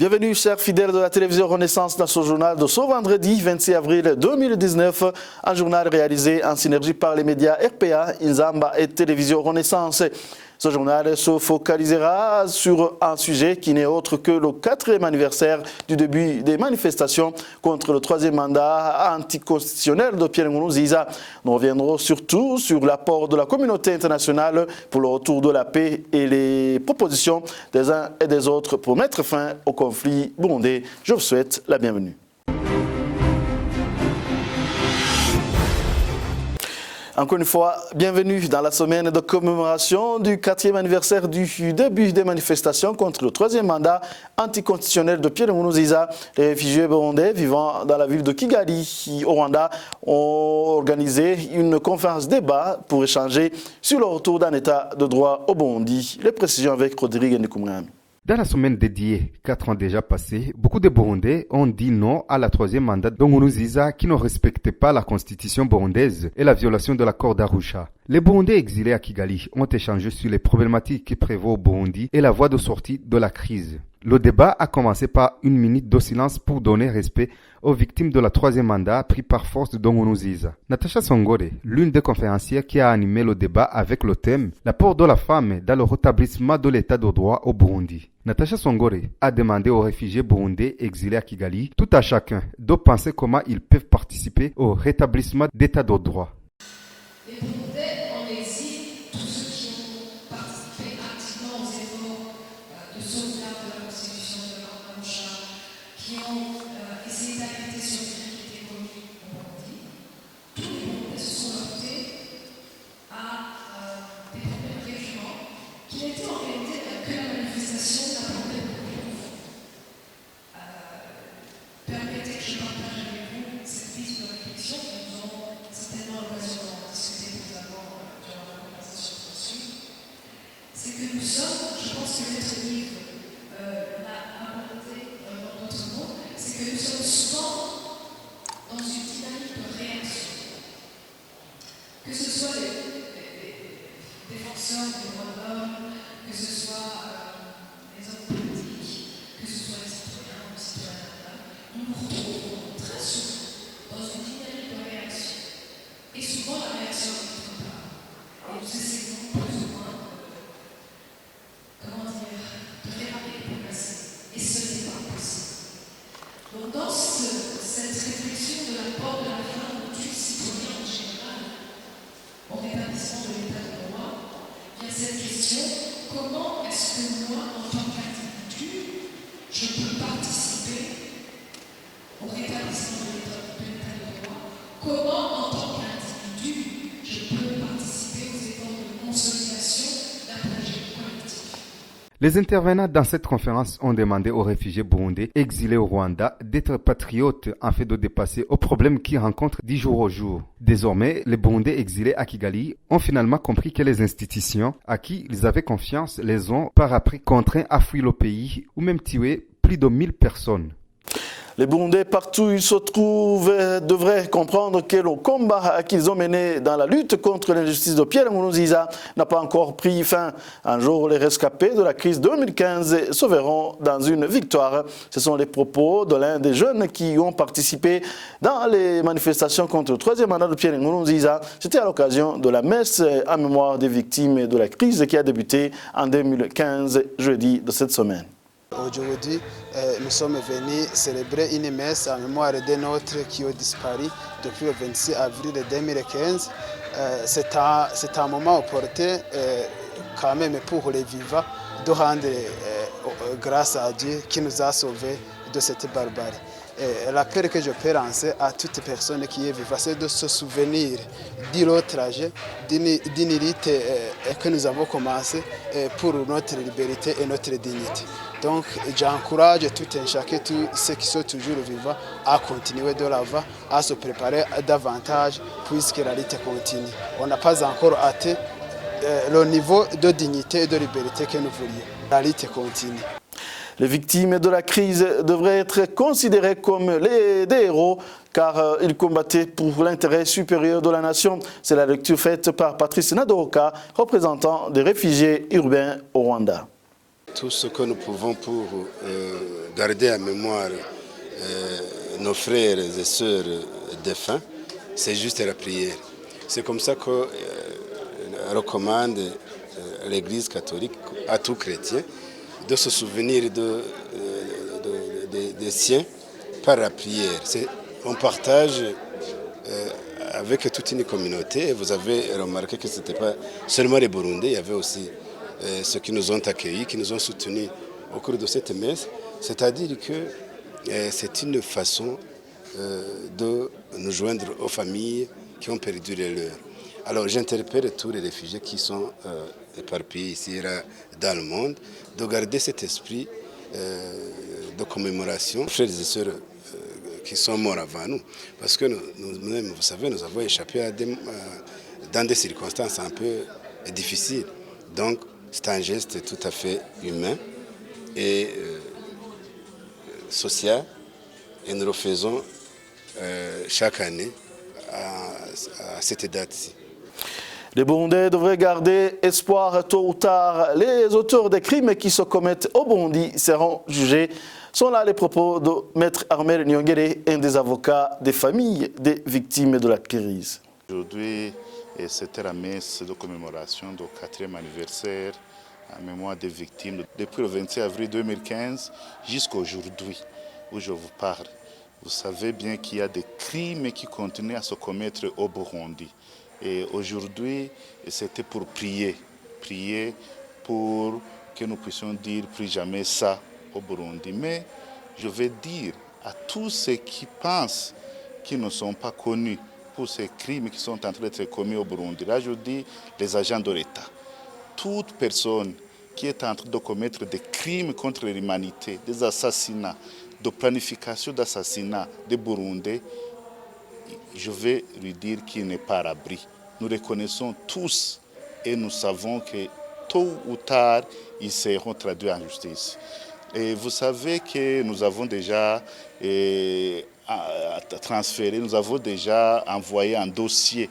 Bienvenue, chers fidèles de la télévision Renaissance, dans ce journal de ce vendredi 26 avril 2019, un journal réalisé en synergie par les médias RPA, Inzamba et Télévision Renaissance. Ce journal se focalisera sur un sujet qui n'est autre que le 4e anniversaire du début des manifestations contre le 3e mandat anticonstitutionnel de Pierre Nkurunziza. Nous reviendrons surtout sur l'apport de la communauté internationale pour le retour de la paix et les propositions des uns et des autres pour mettre fin au conflit burundais. Je vous souhaite la bienvenue. Encore une fois, bienvenue dans la semaine de commémoration du 4e anniversaire du début des manifestations contre le 3e mandat anticonstitutionnel de Pierre Nkurunziza. Les réfugiés burundais vivant dans la ville de Kigali, au Rwanda, ont organisé une conférence débat pour échanger sur le retour d'un état de droit au Burundi. Les précisions avec Rodrigue Ndikumwami. Dans la semaine dédiée, 4 ans déjà passés, beaucoup de Burundais ont dit non à la 3e mandat de Nkurunziza qui ne respectait pas la constitution burundaise et la violation de l'accord d'Arusha. Les Burundais exilés à Kigali ont échangé sur les problématiques qui prévaut au Burundi et la voie de sortie de la crise. Le débat a commencé par une minute de silence pour donner respect aux victimes de la 3e mandat pris par force de Nkurunziza. Natacha Songore, l'une des conférencières qui a animé le débat avec le thème « L'apport de la femme dans le rétablissement de l'état de droit au Burundi ». Natacha Songore a demandé aux réfugiés burundais exilés à Kigali, tout à chacun, de penser comment ils peuvent participer au rétablissement d'état de droit. Les Burundais en exil, tous ceux qui ont participé activement aux efforts de sauvegarde de la Constitution de Arusha, qui ont essayé d'arrêter ce bien qui était commis au Burundi, tous les Burundais se sont heurtés à des problèmes récurrents qui n'étaient en réalité que la manifestation d'un problème de profond. Permettez que je partage avec vous cette piste de réflexion que nous aurons certainement l'occasion d'en discuter plus avant durant la conversation dessus. C'est que nous sommes, je pense que notre livre l'a abordé dans notre monde, c'est que nous sommes souvent dans une dynamique de réaction. Que ce soit les défenseurs des droits de l'homme, que ce soit les hommes politiques, que ce soit les citoyens ou les citoyennes, nous nous retrouvons très souvent dans une dynamique de réaction. Et souvent la réaction est notre part. Et nous essayons plus ou moins de réparer les déplacés. Et ce n'est pas possible. Donc dans cette réflexion de l'apport de la femme du citoyen en général au rétablissement de l'état de droit, il y a cette question: comment est-ce que moi, en tant qu'individu, je peux participer au rétablissement de l'état de droit? Comment, en tant qu'individu, je peux participer aux efforts de consolidation d'un projet collectif? Les intervenants dans cette conférence ont demandé aux réfugiés burundais exilés au Rwanda d'être patriotes afin de dépasser aux problèmes qu'ils rencontrent du jour au jour. Désormais, les Burundais exilés à Kigali ont finalement compris que les institutions à qui ils avaient confiance les ont par après contraints à fuir le pays ou même tué plus de 1000 personnes. Les Burundais, partout où ils se trouvent, devraient comprendre que le combat qu'ils ont mené dans la lutte contre l'injustice de Pierre Nkurunziza n'a pas encore pris fin. Un jour, les rescapés de la crise 2015 se verront dans une victoire. Ce sont les propos de l'un des jeunes qui ont participé dans les manifestations contre le 3e mandat de Pierre Nkurunziza. C'était à l'occasion de la messe en mémoire des victimes de la crise qui a débuté en 2015, jeudi de cette semaine. Aujourd'hui, nous sommes venus célébrer une messe en mémoire des nôtres qui ont disparu depuis le 26 avril 2015. C'est un moment opportun quand même pour les vivants de rendre grâce à Dieu qui nous a sauvés de cette barbarie. L'appel que je peux lancer à toute personne qui est vivante, c'est de se souvenir de l'autre âge, d'une lutte que nous avons commencé pour notre liberté et notre dignité. Donc j'encourage tout un chacun, tous ceux qui sont toujours vivants, à continuer de l'avant, à se préparer davantage puisque la lutte continue. On n'a pas encore atteint le niveau de dignité et de liberté que nous voulions. La lutte continue. Les victimes de la crise devraient être considérées comme des héros car ils combattaient pour l'intérêt supérieur de la nation. C'est la lecture faite par Patrice Nadoka, représentant des réfugiés urbains au Rwanda. Tout ce que nous pouvons pour garder en mémoire nos frères et sœurs défunts, c'est juste la prière. C'est comme ça que recommande l'Église catholique à tout chrétien de se souvenir des siens par la prière. On partage avec toute une communauté. Vous avez remarqué que ce n'était pas seulement les Burundais, il y avait aussi ceux qui nous ont accueillis, qui nous ont soutenus au cours de cette messe. C'est-à-dire que c'est une façon de nous joindre aux familles qui ont perdu les leurs. Alors j'interpelle tous les réfugiés qui sont éparpillés ici et là dans le monde de garder cet esprit de commémoration. Frères et sœurs qui sont morts avant nous, parce que nous-mêmes, vous savez, nous avons échappé dans des circonstances un peu difficiles. Donc c'est un geste tout à fait humain et social, et nous le faisons chaque année à cette date-ci. Les Burundais devraient garder espoir tôt ou tard. Les auteurs des crimes qui se commettent au Burundi seront jugés. Sont là les propos de Maître Armel Nyongere, un des avocats des familles des victimes de la crise. Aujourd'hui, c'était la messe de commémoration du 4e anniversaire en mémoire des victimes. Depuis le 26 avril 2015 jusqu'à aujourd'hui, où je vous parle. Vous savez bien qu'il y a des crimes qui continuent à se commettre au Burundi. Et aujourd'hui, c'était pour prier pour que nous puissions dire plus jamais ça au Burundi. Mais je vais dire à tous ceux qui pensent qu'ils ne sont pas connus pour ces crimes qui sont en train d'être commis au Burundi. Là, je dis les agents de l'État. Toute personne qui est en train de commettre des crimes contre l'humanité, des assassinats, de planification d'assassinats des Burundais, je vais lui dire qu'il n'est pas à l'abri. Nous reconnaissons tous et nous savons que tôt ou tard, ils seront traduits en justice. Et vous savez que nous avons déjà transféré, nous avons déjà envoyé un dossier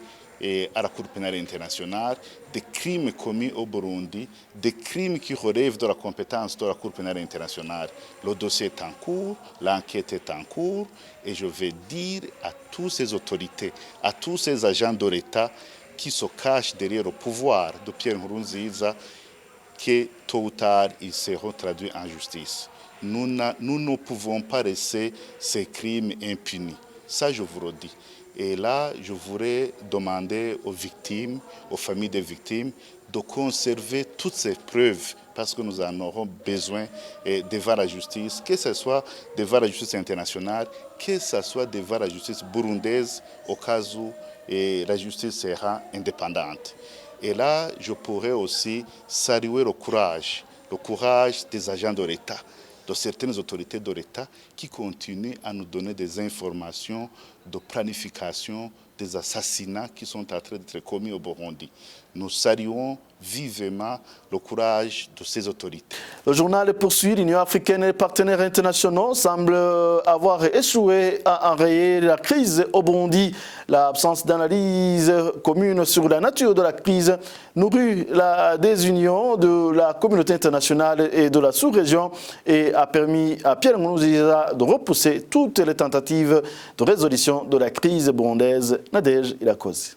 à la Cour pénale internationale des crimes commis au Burundi, des crimes qui relèvent de la compétence de la Cour pénale internationale. Le dossier est en cours, l'enquête est en cours, et je vais dire à toutes ces autorités, à tous ces agents de l'État qui se cachent derrière le pouvoir de Pierre Nkurunziza que tôt ou tard ils seront traduits en justice. Nous ne pouvons pas laisser ces crimes impunis. Ça, je vous le dis. Et là, je voudrais demander aux victimes, aux familles des victimes, de conserver toutes ces preuves parce que nous en aurons besoin devant la justice, que ce soit devant la justice internationale, que ce soit devant la justice burundaise au cas où la justice sera indépendante. Et là, je pourrais aussi saluer le courage des agents de l'État, de certaines autorités de l'État qui continuent à nous donner des informations de planification des assassinats qui sont en train d'être commis au Burundi. Nous saluons vivement le courage de ces autorités. Le journal poursuit. L'Union africaine et les partenaires internationaux semblent avoir échoué à enrayer la crise au Burundi. L'absence d'analyse commune sur la nature de la crise nourrit la désunion de la communauté internationale et de la sous-région et a permis à Pierre Nkurunziza de repousser toutes les tentatives de résolution de la crise burundaise. Nadège Ilakozi.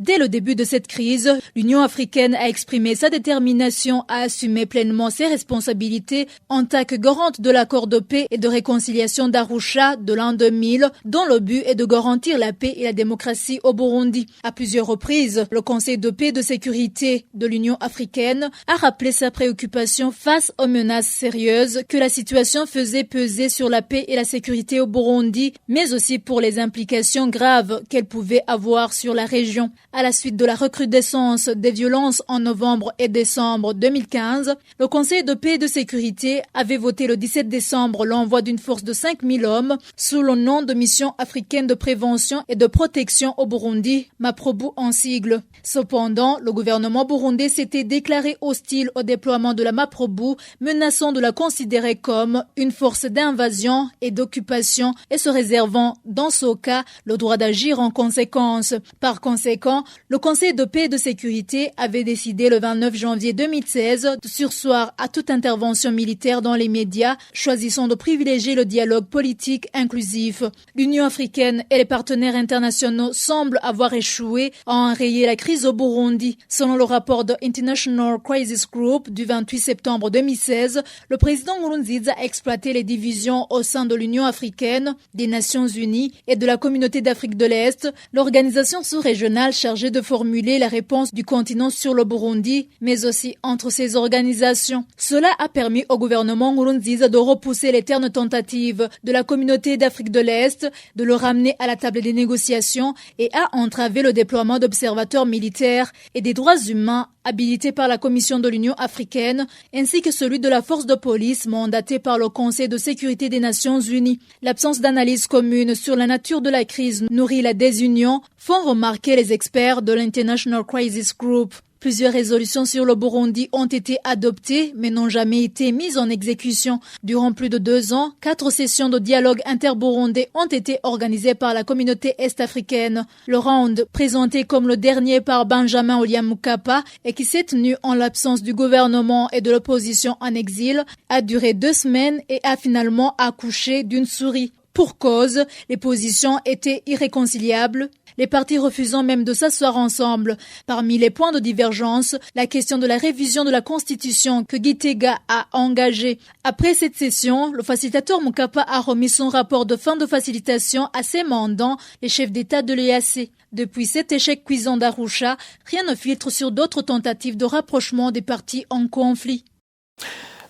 Dès le début de cette crise, l'Union africaine a exprimé sa détermination à assumer pleinement ses responsabilités en tant que garante de l'accord de paix et de réconciliation d'Arusha de l'an 2000, dont le but est de garantir la paix et la démocratie au Burundi. À plusieurs reprises, le Conseil de paix et de sécurité de l'Union africaine a rappelé sa préoccupation face aux menaces sérieuses que la situation faisait peser sur la paix et la sécurité au Burundi, mais aussi pour les implications graves qu'elle pouvait avoir sur la région. À la suite de la recrudescence des violences en novembre et décembre 2015, le Conseil de paix et de sécurité avait voté le 17 décembre l'envoi d'une force de 5000 hommes sous le nom de Mission africaine de prévention et de protection au Burundi, MAPROBU en sigle. Cependant, le gouvernement burundais s'était déclaré hostile au déploiement de la MAPROBU, menaçant de la considérer comme une force d'invasion et d'occupation et se réservant, dans ce cas, le droit d'agir en conséquence. Par conséquent, temps, le Conseil de paix et de sécurité avait décidé le 29 janvier 2016 de surseoir à toute intervention militaire dans les médias, choisissant de privilégier le dialogue politique inclusif. L'Union africaine et les partenaires internationaux semblent avoir échoué à enrayer la crise au Burundi. Selon le rapport de International Crisis Group du 28 septembre 2016, le président Nkurunziza a exploité les divisions au sein de l'Union africaine, des Nations unies et de la Communauté d'Afrique de l'Est, l'organisation sous-régionale chargée de formuler la réponse du continent sur le Burundi, mais aussi entre ces organisations. Cela a permis au gouvernement Nkurunziza de repousser les ternes tentatives de la Communauté d'Afrique de l'Est, de le ramener à la table des négociations et a entravé le déploiement d'observateurs militaires et des droits humains habilités par la Commission de l'Union africaine, ainsi que celui de la force de police mandatée par le Conseil de sécurité des Nations unies. L'absence d'analyse commune sur la nature de la crise nourrit la désunion, font remarquer les experts de l'International Crisis Group. Plusieurs résolutions sur le Burundi ont été adoptées, mais n'ont jamais été mises en exécution. Durant plus de 2 ans, 4 sessions de dialogue interburundais ont été organisées par la communauté est-africaine. Le round, présenté comme le dernier par Benjamin William Mkapa et qui s'est tenu en l'absence du gouvernement et de l'opposition en exil, a duré 2 semaines et a finalement accouché d'une souris. Pour cause, les positions étaient irréconciliables, les partis refusant même de s'asseoir ensemble. Parmi les points de divergence, la question de la révision de la Constitution que Gitega a engagée. Après cette session, le facilitateur Mkapa a remis son rapport de fin de facilitation à ses mandants, les chefs d'État de l'EAC. Depuis cet échec cuisant d'Arusha, rien ne filtre sur d'autres tentatives de rapprochement des partis en conflit.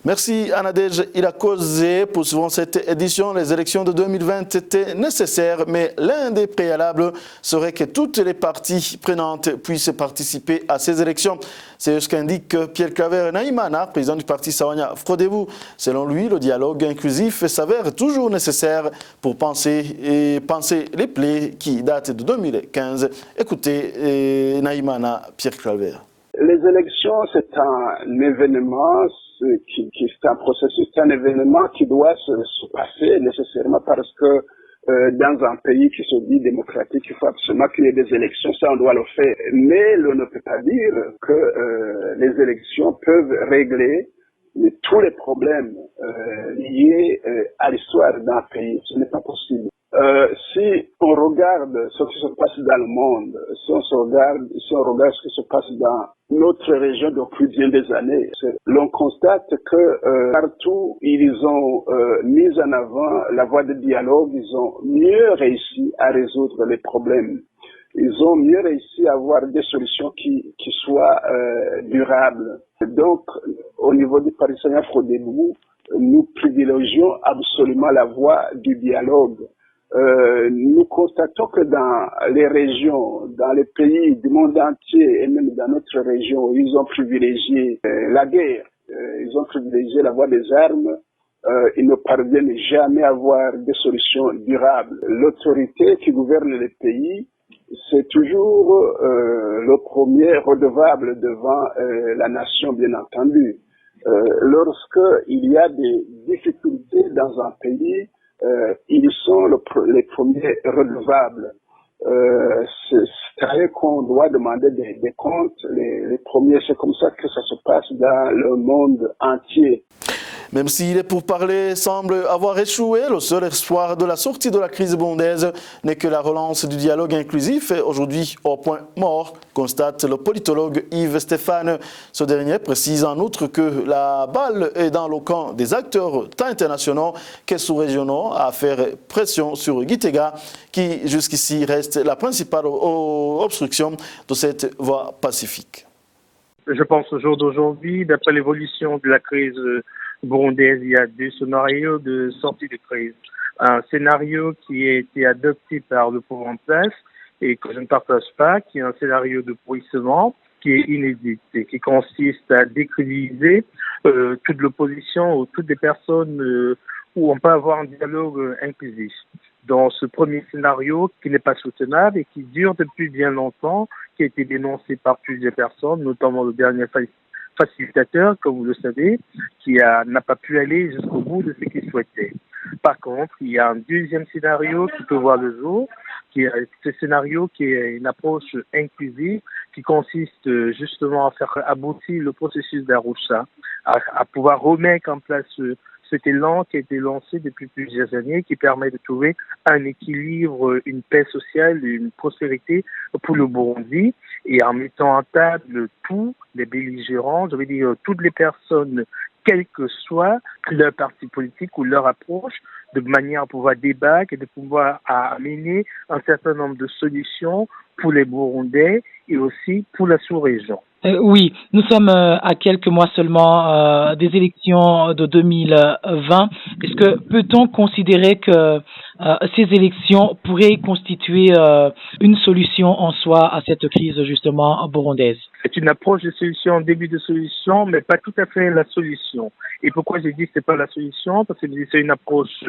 Merci Anadej Irakoze. Poursuivons cette édition. Les élections de 2020 étaient nécessaires, mais l'un des préalables serait que toutes les parties prenantes puissent participer à ces élections. C'est ce qu'indique Pierre Claver Naïmana, président du parti Sawanya Frodebu. Selon lui, le dialogue inclusif s'avère toujours nécessaire pour penser les plaies qui datent de 2015. Écoutez Naïmana, Pierre Claver. Les élections, c'est un événement c'est un processus, c'est un événement qui doit se passer nécessairement parce que dans un pays qui se dit démocratique, il faut absolument qu'il y ait des élections, ça on doit le faire. Mais l'on ne peut pas dire que les élections peuvent régler tous les problèmes liés à l'histoire d'un pays. Ce n'est pas possible. Si on regarde ce qui se passe dans le monde, si on regarde ce qui se passe dans notre région depuis bien des années, l'on constate que partout ils ont mis en avant la voie de dialogue, ils ont mieux réussi à résoudre les problèmes. Ils ont mieux réussi à avoir des solutions qui soient durables. Donc, au niveau du Parti Sawanya Frodebu, nous privilégions absolument la voie du dialogue. Nous constatons que dans les régions, dans les pays du monde entier et même dans notre région, ils ont privilégié la guerre, ils ont privilégié la voie des armes, ils ne parviennent jamais à avoir des solutions durables. L'autorité qui gouverne les pays, c'est toujours le premier redevable devant la nation, bien entendu. Lorsqu'il y a des difficultés dans un pays, ils sont les premiers redevables. C'est-à-dire qu'on doit demander des comptes, les premiers. C'est comme ça que ça se passe dans le monde entier. Même si les pourparlers semblent avoir échoué, le seul espoir de la sortie de la crise burundaise n'est que la relance du dialogue inclusif, aujourd'hui au point mort, constate le politologue Yves Stéphane. Ce dernier précise en outre que la balle est dans le camp des acteurs tant internationaux que sous-régionaux à faire pression sur Gitega, qui jusqu'ici reste la principale obstruction de cette voie pacifique. Je pense au jour d'aujourd'hui, d'après l'évolution de la crise burundaise, il y a 2 scénarios de sortie de crise. Un scénario qui a été adopté par le pouvoir en place et que je ne partage pas, qui est un scénario de pourrissement, qui est inédit et qui consiste à décrédibiliser toute l'opposition ou toutes les personnes où on peut avoir un dialogue inclusif. Dans ce premier scénario qui n'est pas soutenable et qui dure depuis bien longtemps, qui a été dénoncé par plusieurs personnes, notamment le dernier facilitateur, comme vous le savez, qui n'a pas pu aller jusqu'au bout de ce qu'il souhaitait. Par contre, il y a un deuxième scénario qui peut voir le jour, ce scénario qui est une approche inclusive qui consiste justement à faire aboutir le processus d'Arusha, à pouvoir remettre en place cet élan qui a été lancé depuis plusieurs années, qui permet de trouver un équilibre, une paix sociale, une prospérité pour le Burundi, et en mettant en table tous les belligérants, je veux dire toutes les personnes, quel que soit leur parti politique ou leur approche, de manière à pouvoir débattre et de pouvoir amener un certain nombre de solutions pour les Burundais et aussi pour la sous-région. Oui, nous sommes à quelques mois seulement des élections de 2020. Est-ce que peut-on considérer que ces élections pourraient constituer une solution en soi à cette crise justement burundaise? C'est une approche de solution, un début de solution, mais pas tout à fait la solution. Et pourquoi j'ai dit que c'est pas la solution? Parce que c'est une approche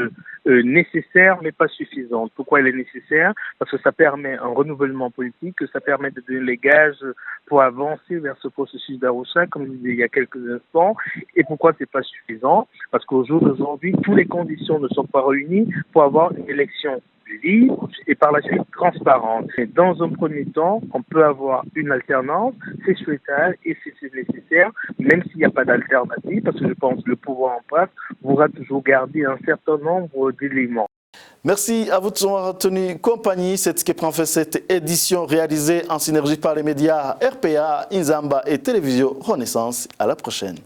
nécessaire, mais pas suffisante. Pourquoi elle est nécessaire? Parce que ça permet un renouvellement politique, que ça permet de donner les gages pour avancer vers ce processus d'Arusha, comme je disais il y a quelques instants. Et pourquoi c'est pas suffisant? Parce qu'au jour d'aujourd'hui, toutes les conditions ne sont pas réunies pour avoir une élection libre et par la suite transparente. Et dans un premier temps, on peut avoir une alternance, c'est souhaitable et c'est nécessaire, même s'il n'y a pas d'alternative, parce que je pense que le pouvoir en place voudra toujours garder un certain nombre d'éléments. Merci à vous de avoir tenu compagnie. C'est ce qui prend fait cette édition réalisée en synergie par les médias RPA, Inzamba et Télévision Renaissance. À la prochaine.